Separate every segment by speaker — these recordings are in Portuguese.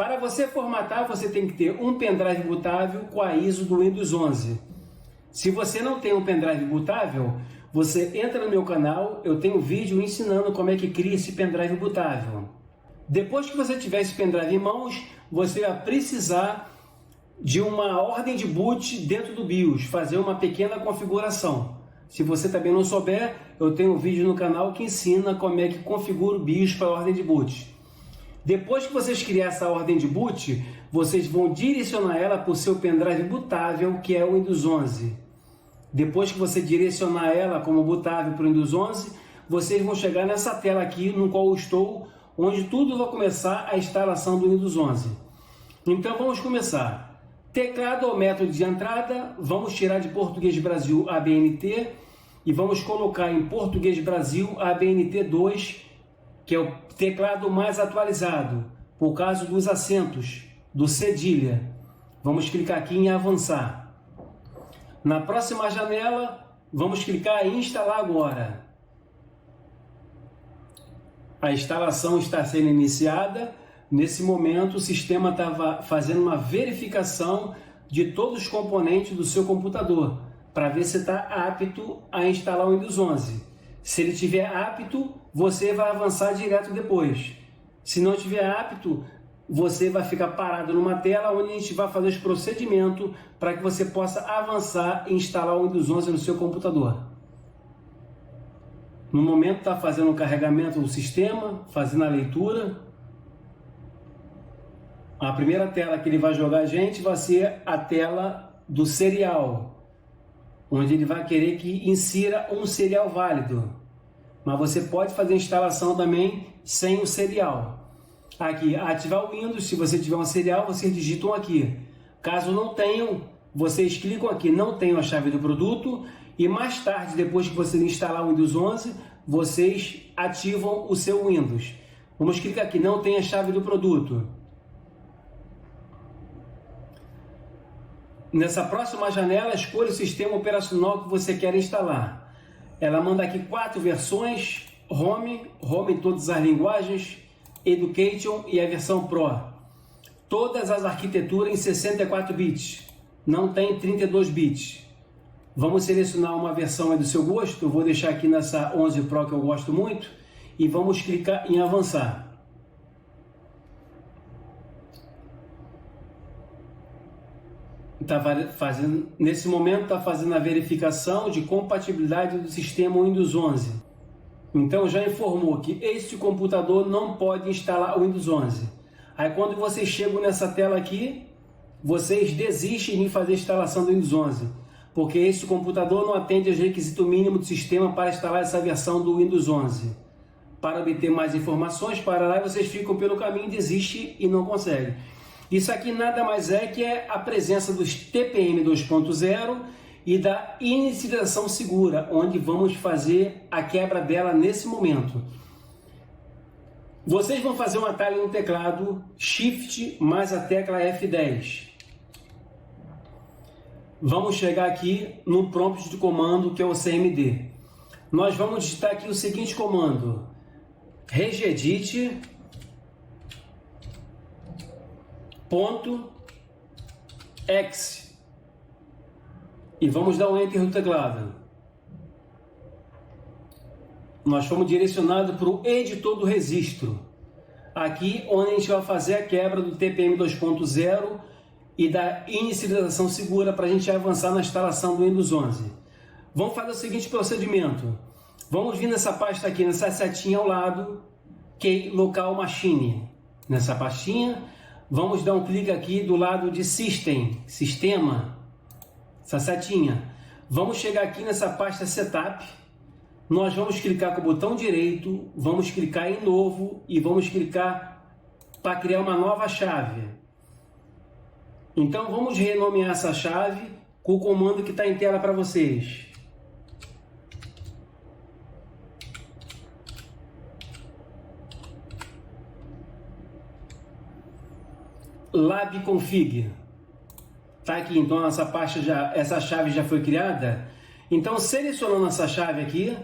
Speaker 1: Para você formatar, você tem que ter um pendrive bootável com a ISO do Windows 11. Se você não tem um pendrive bootável, você entra no meu canal, eu tenho um vídeo ensinando como é que cria esse pendrive bootável. Depois que você tiver esse pendrive em mãos, você vai precisar de uma ordem de boot dentro do BIOS, fazer uma pequena configuração. Se você também não souber, eu tenho um vídeo no canal que ensina como é que configura o BIOS para a ordem de boot. Depois que vocês criarem essa ordem de boot, vocês vão direcionar ela para o seu pendrive bootável, que é o Windows 11. Depois que você direcionar ela como bootável para o Windows 11, vocês vão chegar nessa tela aqui, no qual eu estou, onde tudo vai começar a instalação do Windows 11. Então vamos começar. Teclado ou método de entrada, vamos tirar de Português Brasil ABNT e vamos colocar em Português Brasil ABNT2, que é o teclado mais atualizado, por causa dos acentos, do cedilha. Vamos clicar aqui em avançar. Na próxima janela, vamos clicar em instalar agora. A instalação está sendo iniciada. Nesse momento, o sistema estava fazendo uma verificação de todos os componentes do seu computador, para ver se está apto a instalar o Windows 11. Se ele estiver apto, você vai avançar direto depois. Se não estiver apto, você vai ficar parado numa tela onde a gente vai fazer os procedimentos para que você possa avançar e instalar o Windows 11 no seu computador. No momento está fazendo o carregamento do sistema, fazendo a leitura. A primeira tela que ele vai jogar a gente vai ser a tela do serial, onde ele vai querer que insira um serial válido. Mas você pode fazer a instalação também sem o serial. Aqui, ativar o Windows, se você tiver um serial, vocês digitam aqui. Caso não tenham, vocês clicam aqui, não tenham a chave do produto, e mais tarde, depois que você instalar o Windows 11, vocês ativam o seu Windows. Vamos clicar aqui, não tem a chave do produto. Nessa próxima janela, escolha o sistema operacional que você quer instalar. Ela manda aqui 4 versões: Home em todas as linguagens, Education e a versão Pro. Todas as arquiteturas em 64 bits, não tem 32 bits. Vamos selecionar uma versão do seu gosto. Eu vou deixar aqui nessa 11 Pro que eu gosto muito e vamos clicar em avançar. Nesse momento está fazendo a verificação de compatibilidade do sistema Windows 11. Então já informou que este computador não pode instalar o Windows 11. Aí quando vocês chegam nessa tela aqui, vocês desistem de fazer a instalação do Windows 11, porque este computador não atende aos requisitos mínimos do sistema para instalar essa versão do Windows 11. Para obter mais informações, para lá vocês ficam pelo caminho, desistem e não conseguem. Isso aqui nada mais é que a presença dos TPM 2.0 e da inicialização segura, onde vamos fazer a quebra dela nesse momento. Vocês vão fazer um atalho no teclado Shift mais a tecla F10. Vamos chegar aqui no prompt de comando, que é o CMD. Nós vamos digitar aqui o seguinte comando: regedit .exe e vamos dar um enter no teclado. Nós fomos direcionados para o editor do registro, aqui onde a gente vai fazer a quebra do TPM 2.0 e da inicialização segura para a gente avançar na instalação do Windows 11. Vamos fazer o seguinte procedimento: vamos vir nessa pasta aqui, nessa setinha ao lado, que é Local Machine. Nessa pastinha, vamos dar um clique aqui do lado de System, Sistema, essa setinha. Vamos chegar aqui nessa pasta Setup. Nós vamos clicar com o botão direito, vamos clicar em Novo e vamos clicar para criar uma nova chave. Então vamos renomear essa chave com o comando que está em tela para vocês. labconfig. Tá aqui, então essa chave já foi criada. Então, selecionando essa chave aqui,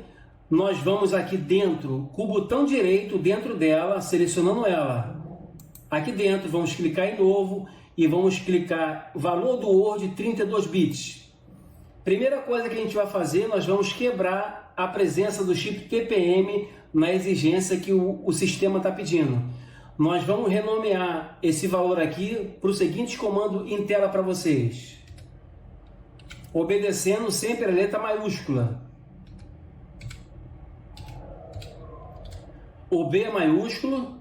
Speaker 1: nós vamos aqui dentro, com o botão direito dentro dela, selecionando ela. Aqui dentro vamos clicar em novo e vamos clicar valor do Word 32 bits. Primeira coisa que a gente vai fazer, nós vamos quebrar a presença do chip TPM na exigência que o sistema está pedindo. Nós vamos renomear esse valor aqui para o seguinte comando em tela para vocês. Obedecendo sempre a letra maiúscula. O B é maiúsculo.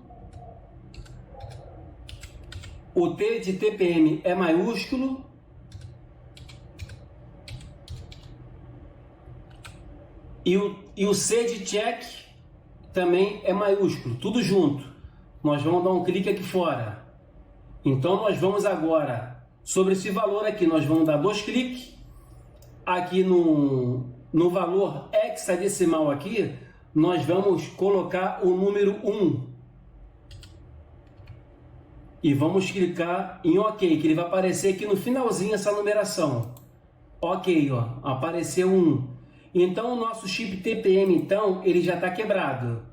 Speaker 1: O T de TPM é maiúsculo. E o C de check também é maiúsculo, tudo junto. Nós vamos dar um clique aqui fora. Então nós vamos agora, sobre esse valor aqui, nós vamos dar 2 cliques. Aqui no valor hexadecimal aqui, nós vamos colocar o número 1. E vamos clicar em OK, que ele vai aparecer aqui no finalzinho essa numeração. OK, ó, apareceu 1. Então o nosso chip TPM, então, ele já está quebrado.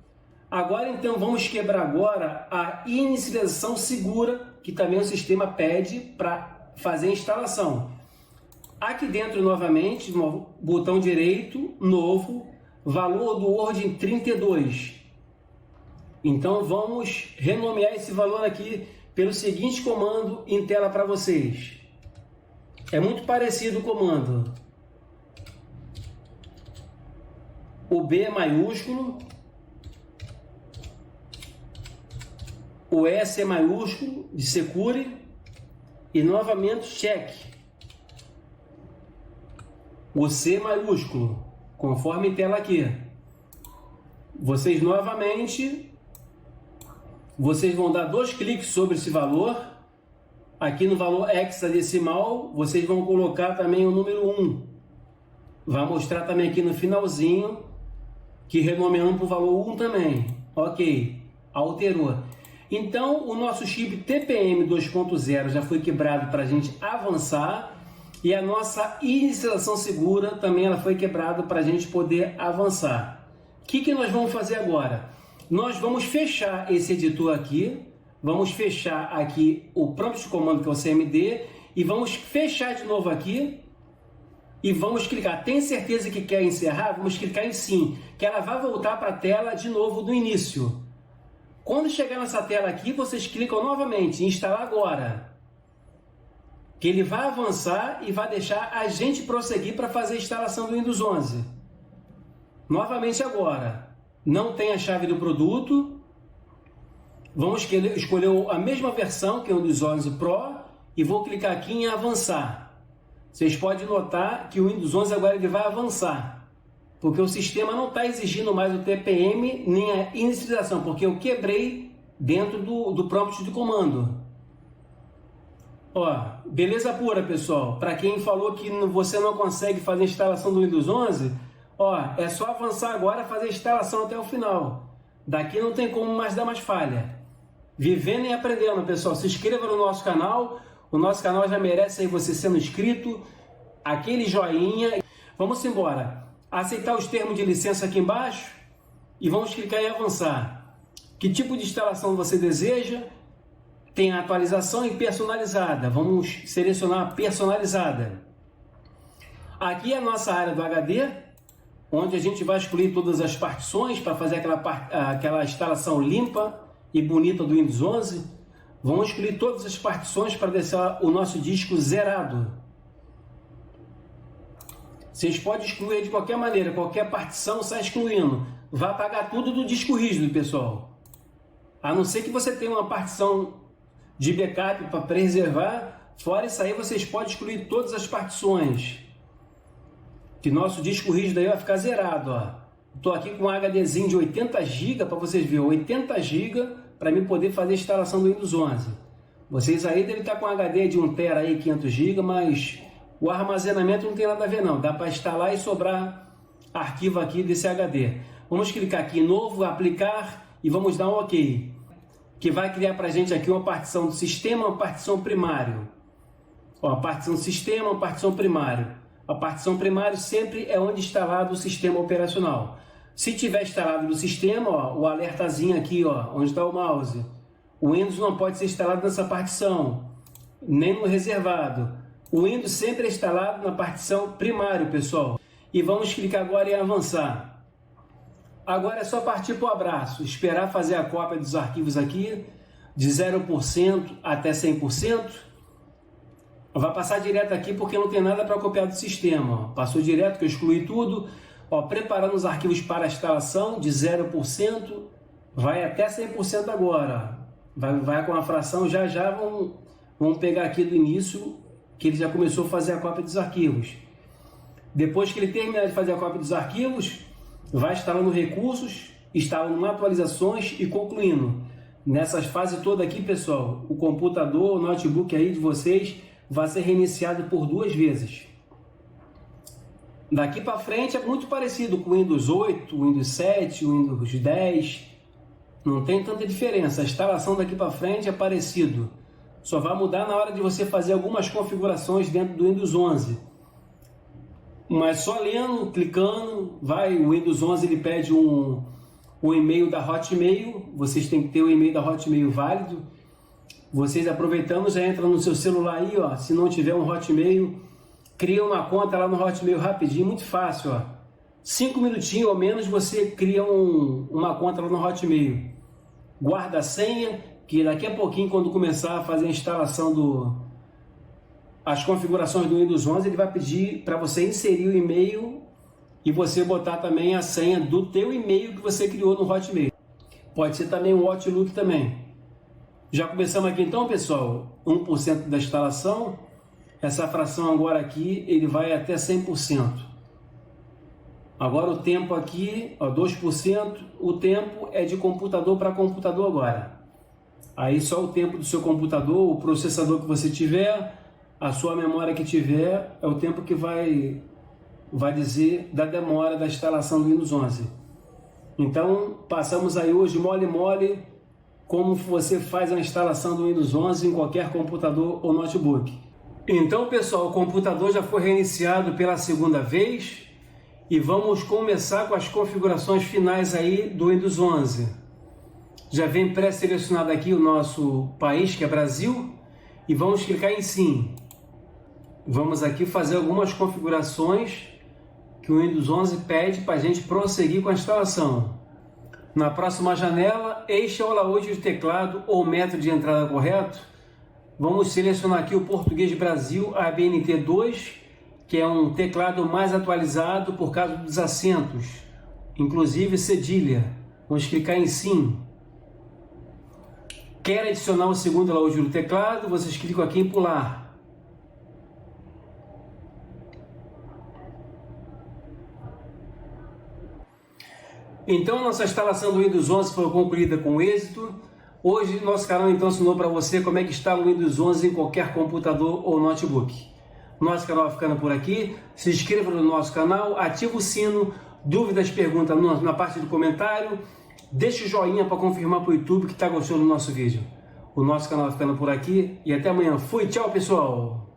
Speaker 1: Agora, então, vamos quebrar agora a inicialização segura, que também o sistema pede para fazer a instalação. Aqui dentro, novamente, no botão direito, novo, valor do Word em 32. Então, vamos renomear esse valor aqui pelo seguinte comando em tela para vocês. É muito parecido o comando. O B é maiúsculo. O S é maiúsculo, de secure. E novamente check. O C é maiúsculo, conforme em tela aqui. Vocês novamente, vocês vão dar 2 cliques sobre esse valor. Aqui no valor hexadecimal, vocês vão colocar também o número 1. Vai mostrar também aqui no finalzinho que renomeamos para o valor 1 também. Ok, alterou. Então, o nosso chip TPM 2.0 já foi quebrado para a gente avançar. E a nossa inicialização segura também ela foi quebrada para a gente poder avançar. O que nós vamos fazer agora? Nós vamos fechar esse editor aqui. Vamos fechar aqui o prompt de comando que é o CMD. E vamos fechar de novo aqui. E vamos clicar, tem certeza que quer encerrar? Vamos clicar em sim, que ela vai voltar para a tela de novo do início. Quando chegar nessa tela aqui, vocês clicam novamente em instalar agora. Que ele vai avançar e vai deixar a gente prosseguir para fazer a instalação do Windows 11. Novamente agora, não tem a chave do produto. Vamos escolher a mesma versão, que é o Windows 11 Pro, e vou clicar aqui em avançar. Vocês podem notar que o Windows 11 agora ele vai avançar, porque o sistema não está exigindo mais o TPM nem a inicialização, porque eu quebrei dentro do prompt de comando. Ó, beleza pura, pessoal. Para quem falou que você não consegue fazer a instalação do Windows 11, ó, é só avançar agora e fazer a instalação até o final. Daqui não tem como mais dar mais falha. Vivendo e aprendendo, pessoal. Se inscreva no nosso canal. O nosso canal já merece aí você sendo inscrito, aquele joinha. Vamos embora. Aceitar os termos de licença aqui embaixo e vamos clicar em avançar. Que tipo de instalação você deseja? Tem a atualização e personalizada. Vamos selecionar personalizada. Aqui é a nossa área do HD, onde a gente vai excluir todas as partições para fazer aquela instalação limpa e bonita do Windows 11. Vamos excluir todas as partições para deixar o nosso disco zerado. Vocês podem excluir de qualquer maneira, qualquer partição sai excluindo. Vai apagar tudo do disco rígido, pessoal. A não ser que você tenha uma partição de backup para preservar, fora isso aí vocês podem excluir todas as partições. Que nosso disco rígido aí vai ficar zerado, ó. Estou aqui com um HDzinho de 80 GB para vocês verem, 80 GB para mim poder fazer a instalação do Windows 11. Vocês aí devem estar com um HD de 1 TB aí, 500 GB, mas o armazenamento não tem nada a ver não. Dá para instalar e sobrar arquivo aqui desse HD. Vamos clicar aqui em novo, aplicar e vamos dar um OK. Que vai criar para a gente aqui uma partição do sistema, uma partição primário. Ó, a partição do sistema, uma partição primário. A partição primário sempre é onde é instalado o sistema operacional. Se tiver instalado no sistema, ó, o alertazinho aqui, ó, onde está o mouse, O Windows não pode ser instalado nessa partição, nem no reservado. O Windows sempre é instalado na partição primário, pessoal. E vamos clicar agora em avançar. Agora é só partir para o abraço, esperar fazer a cópia dos arquivos aqui, de 0% até 100%. Vai passar direto aqui porque não tem nada para copiar do sistema. Ó. Passou direto, que eu excluí tudo. Ó, preparando os arquivos para a instalação, de 0%, vai até 100% agora. Vai com a fração, já vamos pegar aqui do início, que ele já começou a fazer a cópia dos arquivos. Depois que ele terminar de fazer a cópia dos arquivos, vai instalando recursos, instalando atualizações e concluindo. Nessas fases todas aqui, pessoal, o computador, o notebook aí de vocês vai ser reiniciado por 2 vezes. Daqui para frente é muito parecido com o Windows 8, o Windows 7, o Windows 10. Não tem tanta diferença. A instalação daqui para frente é parecido. Só vai mudar na hora de você fazer algumas configurações dentro do Windows 11. Mas só lendo, clicando, o Windows 11 ele pede um e-mail da Hotmail. Vocês têm que ter o e-mail da Hotmail válido. Vocês aproveitando, já entra no seu celular aí, ó. Se não tiver um Hotmail, cria uma conta lá no Hotmail rapidinho, muito fácil, ó. 5 minutinhos ou menos você cria uma conta lá no Hotmail. Guarda a senha, que daqui a pouquinho, quando começar a fazer a instalação as configurações do Windows 11, ele vai pedir para você inserir o e-mail e você botar também a senha do teu e-mail que você criou no Hotmail. Pode ser também o Outlook também. Já começamos aqui então, pessoal, 1% da instalação. Essa fração agora aqui, ele vai até 100%. Agora o tempo aqui, ó, 2%, o tempo é de computador para computador agora. Aí só o tempo do seu computador, o processador que você tiver, a sua memória que tiver, é o tempo que vai dizer da demora da instalação do Windows 11. Então, passamos aí hoje mole como você faz a instalação do Windows 11 em qualquer computador ou notebook. Então, pessoal, o computador já foi reiniciado pela 2ª vez e vamos começar com as configurações finais aí do Windows 11. Já vem pré-selecionado aqui o nosso país, que é Brasil, e vamos clicar em Sim. Vamos aqui fazer algumas configurações que o Windows 11 pede para a gente prosseguir com a instalação. Na próxima janela, este é o layout do teclado ou método de entrada correto. Vamos selecionar aqui o Português Brasil ABNT2, que é um teclado mais atualizado por causa dos acentos, inclusive cedilha. Vamos clicar em Sim. Quer adicionar o segundo layout do teclado? Vocês clicam aqui em Pular. Então, nossa instalação do Windows 11 foi concluída com êxito. Hoje, nosso canal então ensinou para você como é que instala o Windows 11 em qualquer computador ou notebook. Nosso canal vai ficando por aqui. Se inscreva no nosso canal, ativa o sino, dúvidas, perguntas na parte do comentário. Deixe o joinha para confirmar para o YouTube que está gostando do nosso vídeo. O nosso canal vai ficando por aqui e até amanhã. Fui, tchau pessoal!